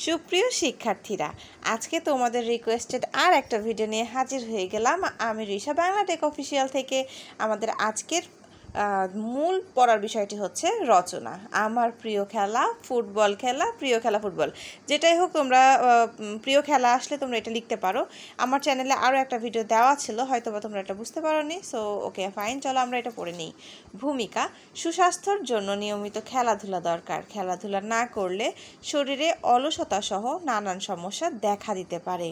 সুপ্রিয় শিক্ষার্থীরা, আজকে তোমাদের রিকোয়েস্টেড আর একটা ভিডিও নিয়ে হাজির হয়ে গেলাম। আমি রিশা বাংলা টেক অফিসিয়াল থেকে। আমাদের আজকের মূল পড়ার বিষয়টি হচ্ছে রচনা। আমার প্রিয় খেলা ফুটবল খেলা, প্রিয় খেলা ফুটবল, যেটাই হোক তোমরা প্রিয় খেলা আসলে তোমরা এটা লিখতে পারো। আমার চ্যানেলে আরও একটা ভিডিও দেওয়া ছিল, হয়তো বা তোমরা এটা বুঝতে পারোনি। সো ওকে ফাইন, চলো আমরা এটা পড়ে নিই। ভূমিকা: সুস্বাস্থ্যের জন্য নিয়মিত খেলাধুলা দরকার। খেলাধুলা না করলে শরীরে অলসতা সহ নানান সমস্যা দেখা দিতে পারে।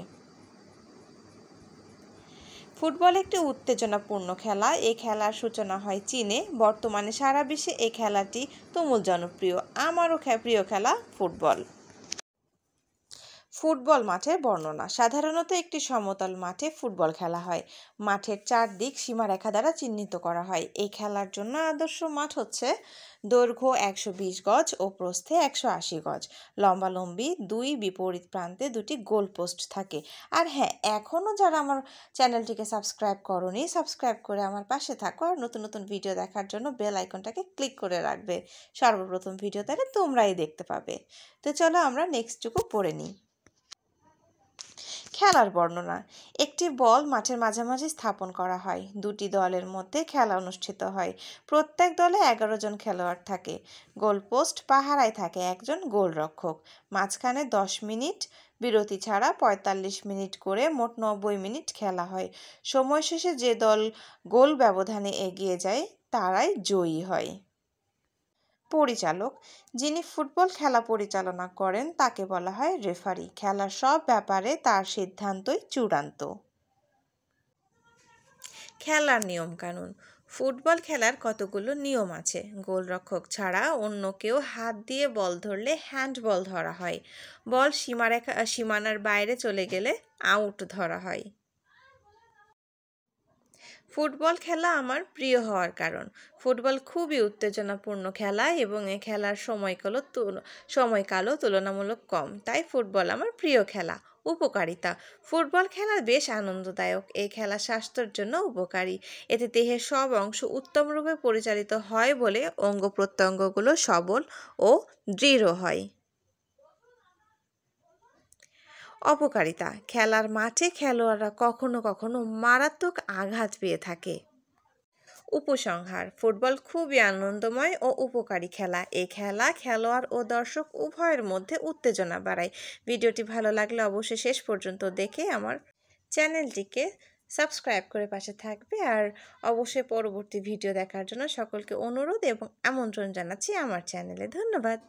ফুটবল একটি উত্তেজনাপূর্ণ খেলা। এই খেলার সূচনা হয় চীনে। বর্তমানে সারা বিশ্বে এই খেলাটি তুমুল জনপ্রিয়। আমারও প্রিয় খেলা ফুটবল। ফুটবল মাঠের বর্ণনা: সাধারণত একটি সমতল মাঠে ফুটবল খেলা হয়। মাঠের চারদিক সীমারেখা দ্বারা চিহ্নিত করা হয়। এই খেলার জন্য আদর্শ মাঠ হচ্ছে দৈর্ঘ্য 120 গজ ও প্রস্থে 180 গজ। লম্বালম্বি দুই বিপরীত প্রান্তে দুটি গোল পোস্ট থাকে। আর হ্যাঁ, এখনও যারা আমার চ্যানেলটিকে সাবস্ক্রাইব করোনি, সাবস্ক্রাইব করে আমার পাশে থাকো আর নতুন নতুন ভিডিও দেখার জন্য বেল আইকনটাকে ক্লিক করে রাখবে। সর্বপ্রথম ভিডিও তাহলে তোমরাই দেখতে পাবে। তো চলো আমরা নেক্সটটুকু পড়ে নিই। খেলার বর্ণনা: একটি বল মাঠের মাঝামাঝি স্থাপন করা হয়। দুটি দলের মধ্যে খেলা অনুষ্ঠিত হয়। প্রত্যেক দলে 11 জন খেলোয়াড় থাকে। গোলপোস্ট পাহারায় থাকে একজন গোলরক্ষক। মাঝখানে 10 মিনিট বিরতি ছাড়া 45 মিনিট করে মোট 90 মিনিট খেলা হয়। সময় শেষে যে দল গোল ব্যবধানে এগিয়ে যায় তারাই জয়ী হয়। পরিচালক: যিনি ফুটবল খেলা পরিচালনা করেন তাকে বলা হয় রেফারি। খেলার সব ব্যাপারে তার সিদ্ধান্তই চূড়ান্ত। খেলার নিয়মকানুন: ফুটবল খেলার কতগুলো নিয়ম আছে। গোলরক্ষক ছাড়া অন্য কেউ হাত দিয়ে বল ধরলে হ্যান্ডবল ধরা হয়। বল সীমানার বাইরে চলে গেলে আউট ধরা হয়। ফুটবল খেলা আমার প্রিয় হওয়ার কারণ: ফুটবল খুবই উত্তেজনাপূর্ণ খেলা এবং এই খেলার সময়কালও তুলনামূলক কম, তাই ফুটবল আমার প্রিয় খেলা। উপকারিতা: ফুটবল খেলা বেশ আনন্দদায়ক। এই খেলা স্বাস্থ্যের জন্য উপকারী। এতে দেহের সব অংশ উত্তমরূপে পরিচালিত হয় বলে অঙ্গ প্রত্যঙ্গগুলো সবল ও দৃঢ় হয়। অপকারিতা: খেলার মাঠে খেলোয়াড়রা কখনো কখনো মারাত্মক আঘাত পেয়ে থাকে। উপসংহার: ফুটবল খুবই আনন্দময় ও উপকারী খেলা। এই খেলা খেলোয়াড় ও দর্শক উভয়ের মধ্যে উত্তেজনা বাড়ায়। ভিডিওটি ভালো লাগলে অবশ্যই শেষ পর্যন্ত দেখে আমার চ্যানেলটিকে সাবস্ক্রাইব করে পাশে থাকবে। আর অবশ্যই পরবর্তী ভিডিও দেখার জন্য সকলকে অনুরোধ এবং আমন্ত্রণ জানাচ্ছি আমার চ্যানেলে। ধন্যবাদ।